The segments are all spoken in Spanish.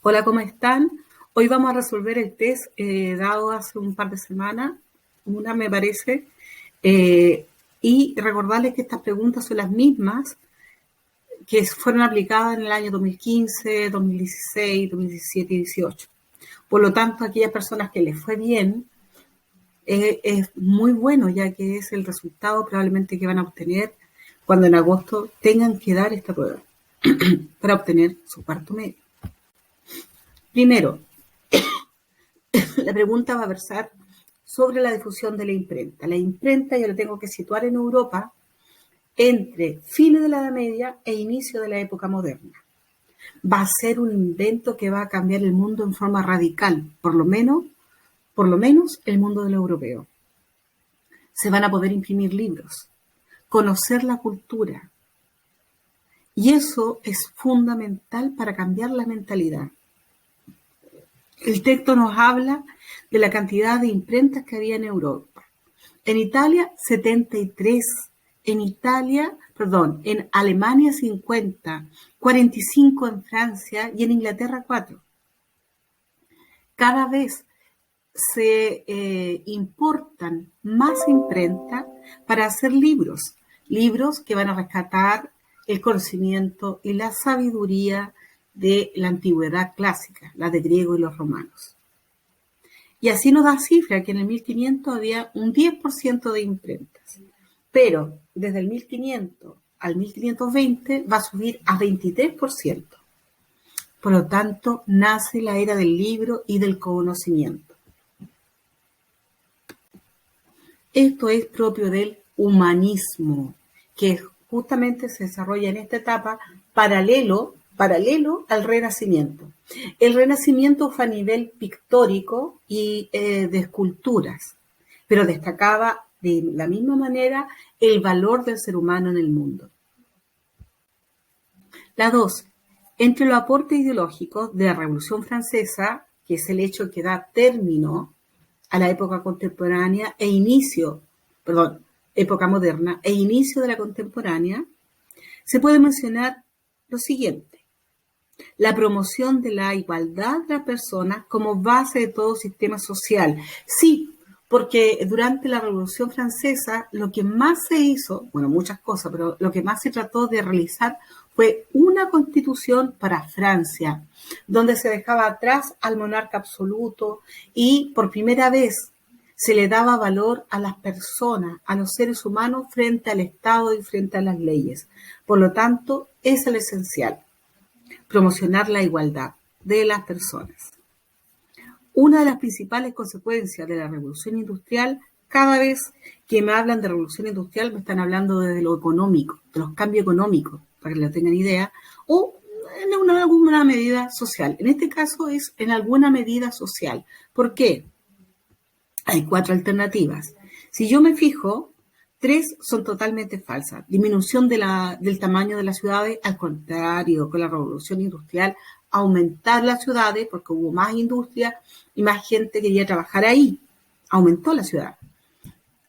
Hola, ¿cómo están? Hoy vamos a resolver el test dado hace un par de semanas, una me parece, eh, y recordarles que estas preguntas son las mismas que fueron aplicadas en el año 2015, 2016, 2017 y 2018. Por lo tanto, aquellas personas que les fue bien, es muy bueno, ya que es el resultado probablemente que van a obtener cuando en agosto tengan que dar esta prueba para obtener su cuarto medio. Primero, la pregunta va a versar sobre la difusión de la imprenta. La imprenta yo la tengo que situar en Europa entre fines de la Edad Media e inicio de la época moderna. Va a ser un invento que va a cambiar el mundo en forma radical, por lo menos el mundo del europeo. Se van a poder imprimir libros, conocer la cultura, y eso es fundamental para cambiar la mentalidad. El texto nos habla de la cantidad de imprentas que había en Europa. En Italia, 73. En Alemania, 50. 45 en Francia y en Inglaterra, 4. Cada vez se importan más imprentas para hacer libros que van a rescatar el conocimiento y la sabiduría de la antigüedad clásica, la de griegos y los romanos. Y así nos da cifra que en el 1500 había un 10% de imprentas, pero desde el 1500 al 1520 va a subir a 23%. Por lo tanto, nace la era del libro y del conocimiento. Esto es propio del humanismo, que justamente se desarrolla en esta etapa paralelo al Renacimiento. El Renacimiento fue a nivel pictórico y de esculturas, pero destacaba de la misma manera el valor del ser humano en el mundo. La 2. Entre los aportes ideológicos de la Revolución Francesa, que es el hecho que da término a la época contemporánea época moderna e inicio de la contemporánea, se puede mencionar lo siguiente: la promoción de la igualdad de las personas como base de todo sistema social. Sí, porque durante la Revolución Francesa lo que más se hizo, bueno, muchas cosas, pero lo que más se trató de realizar fue una constitución para Francia, donde se dejaba atrás al monarca absoluto y por primera vez se le daba valor a las personas, a los seres humanos frente al Estado y frente a las leyes. Por lo tanto, es el esencial: promocionar la igualdad de las personas. Una de las principales consecuencias de la revolución industrial, cada vez que me hablan de revolución industrial me están hablando desde lo económico, de los cambios económicos, para que lo tengan idea, o en alguna medida social. En este caso es en alguna medida social. ¿Por qué? Hay 4 alternativas. Si yo me fijo, 3 son totalmente falsas. Disminución del tamaño de las ciudades, al contrario, con la revolución industrial, aumentar las ciudades porque hubo más industria y más gente quería trabajar ahí. Aumentó la ciudad.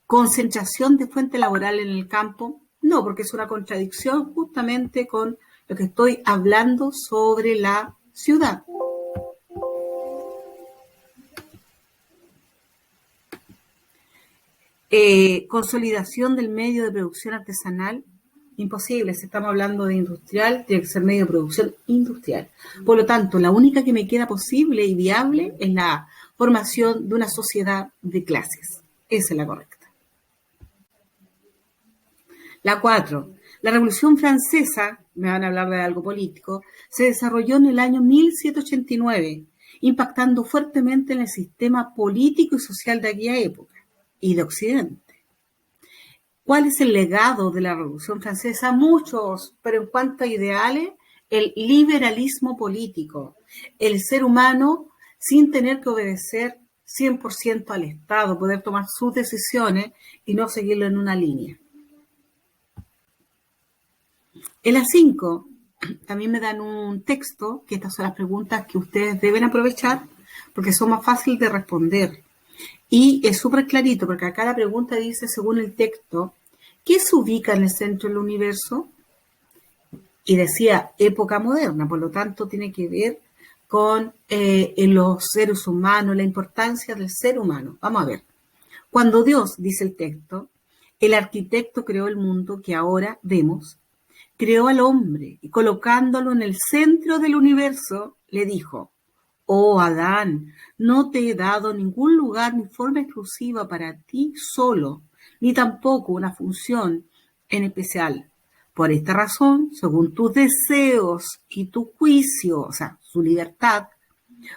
Concentración de fuente laboral en el campo, no, porque es una contradicción justamente con lo que estoy hablando sobre la ciudad. Consolidación del medio de producción artesanal, imposible. Si estamos hablando de industrial, tiene que ser medio de producción industrial. Por lo tanto, la única que me queda posible y viable es la formación de una sociedad de clases. Esa es la correcta. La 4. La Revolución Francesa, me van a hablar de algo político, se desarrolló en el año 1789, impactando fuertemente en el sistema político y social de aquella época y de Occidente. ¿Cuál es el legado de la Revolución Francesa? Muchos, pero en cuanto a ideales, el liberalismo político, el ser humano sin tener que obedecer 100% al Estado, poder tomar sus decisiones y no seguirlo en una línea. En las 5 también me dan un texto, que estas son las preguntas que ustedes deben aprovechar porque son más fáciles de responder. Y es súper clarito, porque acá la pregunta dice, según el texto, ¿qué se ubica en el centro del universo? Y decía época moderna, por lo tanto tiene que ver con los seres humanos, la importancia del ser humano. Vamos a ver. Cuando Dios, dice el texto, el arquitecto creó el mundo que ahora vemos, creó al hombre y colocándolo en el centro del universo, le dijo: oh Adán, no te he dado ningún lugar ni forma exclusiva para ti solo, ni tampoco una función en especial. Por esta razón, según tus deseos y tu juicio, o sea, su libertad,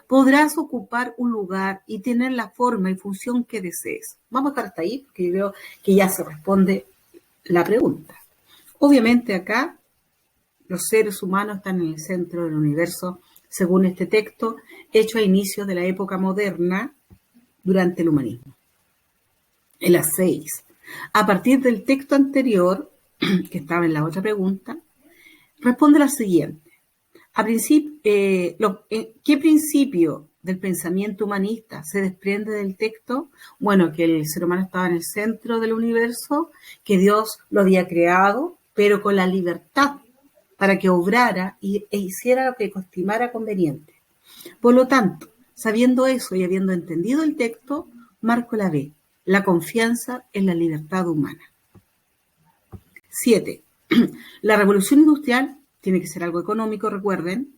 podrás ocupar un lugar y tener la forma y función que desees. Vamos a dejar hasta ahí, porque yo veo que ya se responde la pregunta. Obviamente acá los seres humanos están en el centro del universo, según este texto, hecho a inicios de la época moderna durante el humanismo. En las 6. A partir del texto anterior, que estaba en la otra pregunta, responde la siguiente. ¿Qué principio del pensamiento humanista se desprende del texto? Bueno, que el ser humano estaba en el centro del universo, que Dios lo había creado, pero con la libertad para que obrara e hiciera lo que estimara conveniente. Por lo tanto, sabiendo eso y habiendo entendido el texto, marco la B, la confianza en la libertad humana. 7. La revolución industrial, tiene que ser algo económico, recuerden,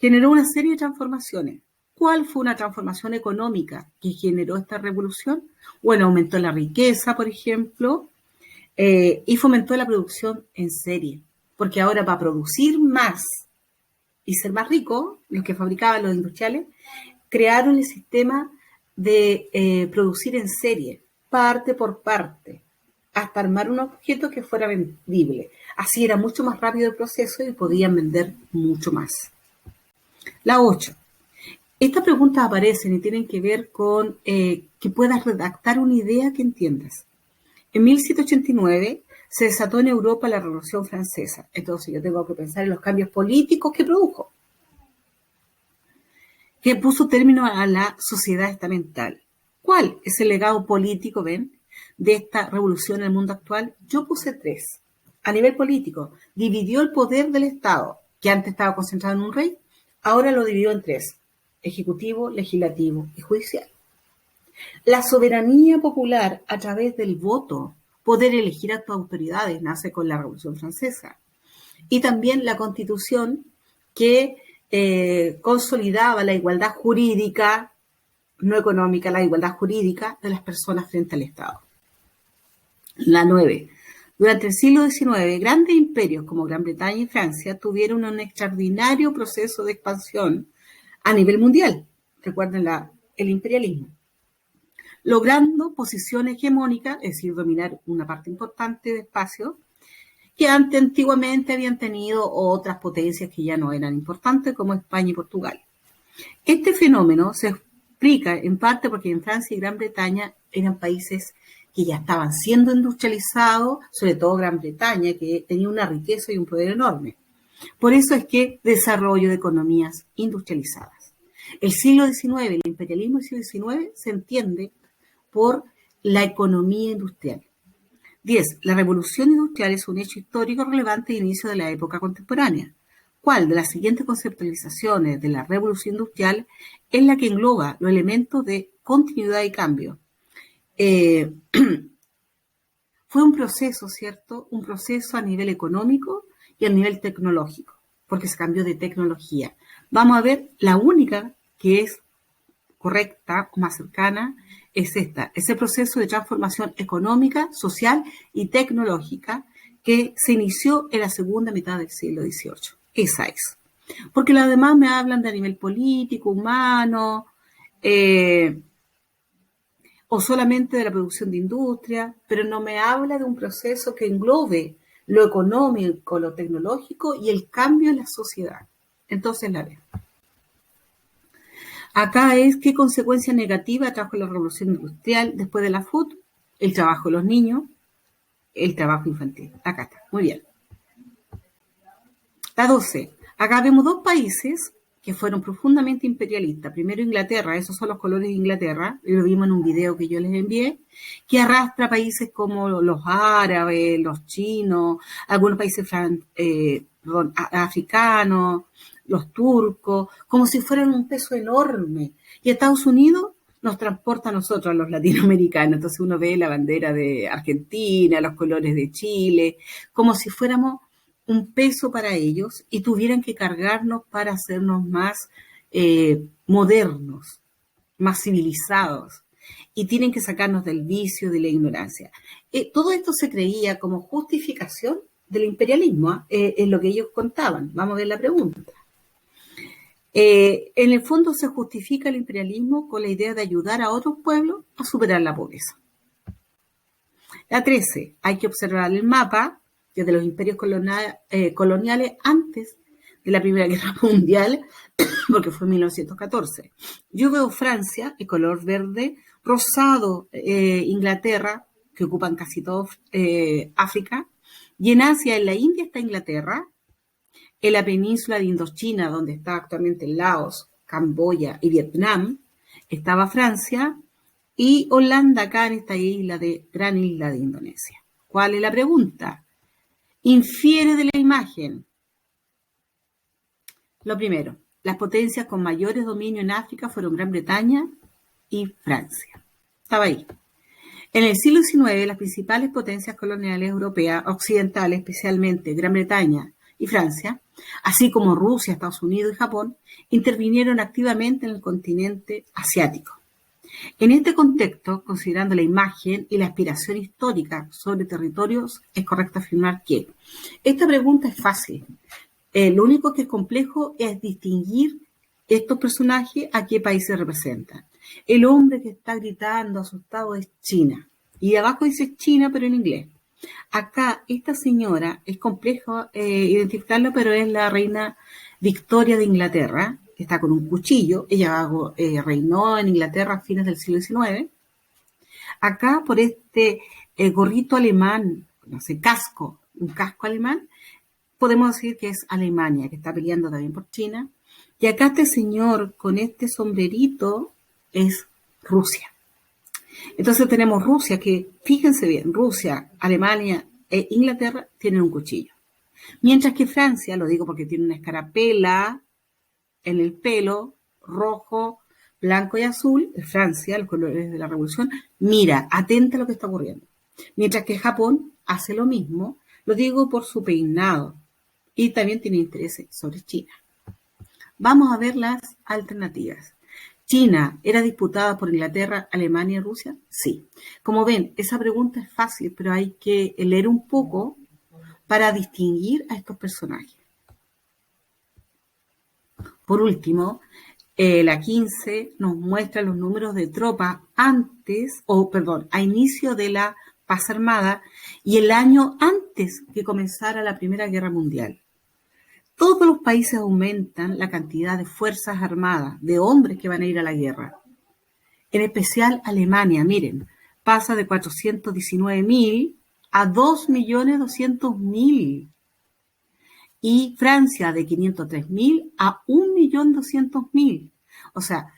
generó una serie de transformaciones. ¿Cuál fue una transformación económica que generó esta revolución? Bueno, aumentó la riqueza, por ejemplo, y fomentó la producción en serie. Porque ahora, para producir más y ser más rico, los que fabricaban los industriales, crearon el sistema de producir en serie, parte por parte, hasta armar un objeto que fuera vendible. Así era mucho más rápido el proceso y podían vender mucho más. La 8. Estas preguntas aparecen y tienen que ver con que puedas redactar una idea que entiendas. En 1789 se desató en Europa la Revolución Francesa. Entonces yo tengo que pensar en los cambios políticos que produjo, que puso término a la sociedad estamental. ¿Cuál es el legado político, ven, de esta revolución en el mundo actual? Yo puse 3. A nivel político, dividió el poder del Estado, que antes estaba concentrado en un rey, ahora lo dividió en 3, ejecutivo, legislativo y judicial. La soberanía popular a través del voto, poder elegir a tus autoridades, nace con la Revolución Francesa. Y también la Constitución que consolidaba la igualdad jurídica, no económica, la igualdad jurídica de las personas frente al Estado. La 9. Durante el siglo XIX, grandes imperios como Gran Bretaña y Francia tuvieron un extraordinario proceso de expansión a nivel mundial. Recuerden el imperialismo. Logrando posición hegemónica, es decir, dominar una parte importante de espacio, que antiguamente habían tenido otras potencias que ya no eran importantes, como España y Portugal. Este fenómeno se explica en parte porque en Francia y Gran Bretaña eran países que ya estaban siendo industrializados, sobre todo Gran Bretaña, que tenía una riqueza y un poder enorme. Por eso es que desarrollo de economías industrializadas. El siglo XIX, el imperialismo del siglo XIX se entiende por la economía industrial. 10. La revolución industrial es un hecho histórico relevante de inicio de la época contemporánea. ¿Cuál de las siguientes conceptualizaciones de la revolución industrial es la que engloba los elementos de continuidad y cambio? Fue un proceso, ¿cierto? Un proceso a nivel económico y a nivel tecnológico, porque se cambió de tecnología. Vamos a ver, la única que es correcta o más cercana es esta, ese proceso de transformación económica, social y tecnológica que se inició en la segunda mitad del siglo XVIII. Esa es. Porque los demás me hablan de a nivel político, humano, o solamente de la producción de industria, pero no me habla de un proceso que englobe lo económico, lo tecnológico y el cambio en la sociedad. Entonces la veo. Acá es qué consecuencia negativa trajo la revolución industrial después de la FUT, el trabajo de los niños, el trabajo infantil. Acá está, muy bien. La 12. Acá vemos dos países que fueron profundamente imperialistas. Primero Inglaterra, esos son los colores de Inglaterra, lo vimos en un video que yo les envié, que arrastra países como los árabes, los chinos, algunos países africanos, los turcos, como si fueran un peso enorme. Y Estados Unidos nos transporta a nosotros, a los latinoamericanos. Entonces uno ve la bandera de Argentina, los colores de Chile, como si fuéramos un peso para ellos y tuvieran que cargarnos para hacernos más modernos, más civilizados. Y tienen que sacarnos del vicio, de la ignorancia. Todo esto se creía como justificación del imperialismo, es lo que ellos contaban. Vamos a ver la pregunta. En el fondo se justifica el imperialismo con la idea de ayudar a otros pueblos a superar la pobreza. La 13. Hay que observar el mapa desde los imperios coloniales antes de la Primera Guerra Mundial, porque fue en 1914. Yo veo Francia, el color verde, rosado Inglaterra, que ocupan casi todo África, y en Asia, en la India está Inglaterra, en la península de Indochina, donde está actualmente Laos, Camboya y Vietnam, estaba Francia, y Holanda acá en esta gran isla de Indonesia. ¿Cuál es la pregunta? Infiere de la imagen. Lo primero, las potencias con mayores dominios en África fueron Gran Bretaña y Francia. Estaba ahí. En el siglo XIX, las principales potencias coloniales europeas, occidentales, especialmente Gran Bretaña y Francia, así como Rusia, Estados Unidos y Japón, intervinieron activamente en el continente asiático. En este contexto, considerando la imagen y la aspiración histórica sobre territorios, es correcto afirmar que esta pregunta es fácil. Lo único que es complejo es distinguir estos personajes a qué países representan. El hombre que está gritando asustado es China. Y abajo dice China, pero en inglés. Acá, esta señora, es complejo identificarla, pero es la reina Victoria de Inglaterra, que está con un cuchillo. Ella reinó en Inglaterra a fines del siglo XIX. Acá, por este gorrito alemán, no sé, un casco alemán, podemos decir que es Alemania, que está peleando también por China. Y acá este señor con este sombrerito es Rusia. Entonces tenemos Rusia, que fíjense bien, Rusia, Alemania e Inglaterra tienen un cuchillo. Mientras que Francia, lo digo porque tiene una escarapela en el pelo, rojo, blanco y azul, Francia, los colores de la revolución, mira, atenta a lo que está ocurriendo. Mientras que Japón hace lo mismo, lo digo por su peinado, y también tiene intereses sobre China. Vamos a ver las alternativas. ¿China era disputada por Inglaterra, Alemania y Rusia? Sí. Como ven, esa pregunta es fácil, pero hay que leer un poco para distinguir a estos personajes. Por último, la 15 nos muestra los números de tropas a inicio de la paz armada y el año antes que comenzara la Primera Guerra Mundial. Todos los países aumentan la cantidad de fuerzas armadas, de hombres que van a ir a la guerra. En especial Alemania, miren, pasa de 419.000 a 2.200.000. Y Francia de 503.000 a 1.200.000. O sea,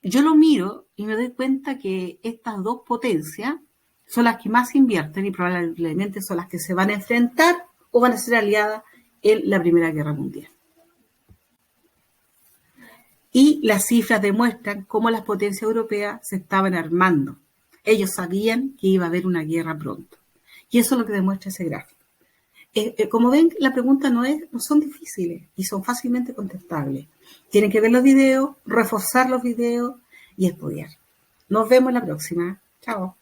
yo lo miro y me doy cuenta que estas dos potencias son las que más invierten y probablemente son las que se van a enfrentar o van a ser aliadas en la Primera Guerra Mundial. Y las cifras demuestran cómo las potencias europeas se estaban armando. Ellos sabían que iba a haber una guerra pronto. Y eso es lo que demuestra ese gráfico. Como ven, la pregunta no son difíciles y son fácilmente contestables. Tienen que ver los videos, reforzar los videos y estudiar. Nos vemos la próxima. Chao.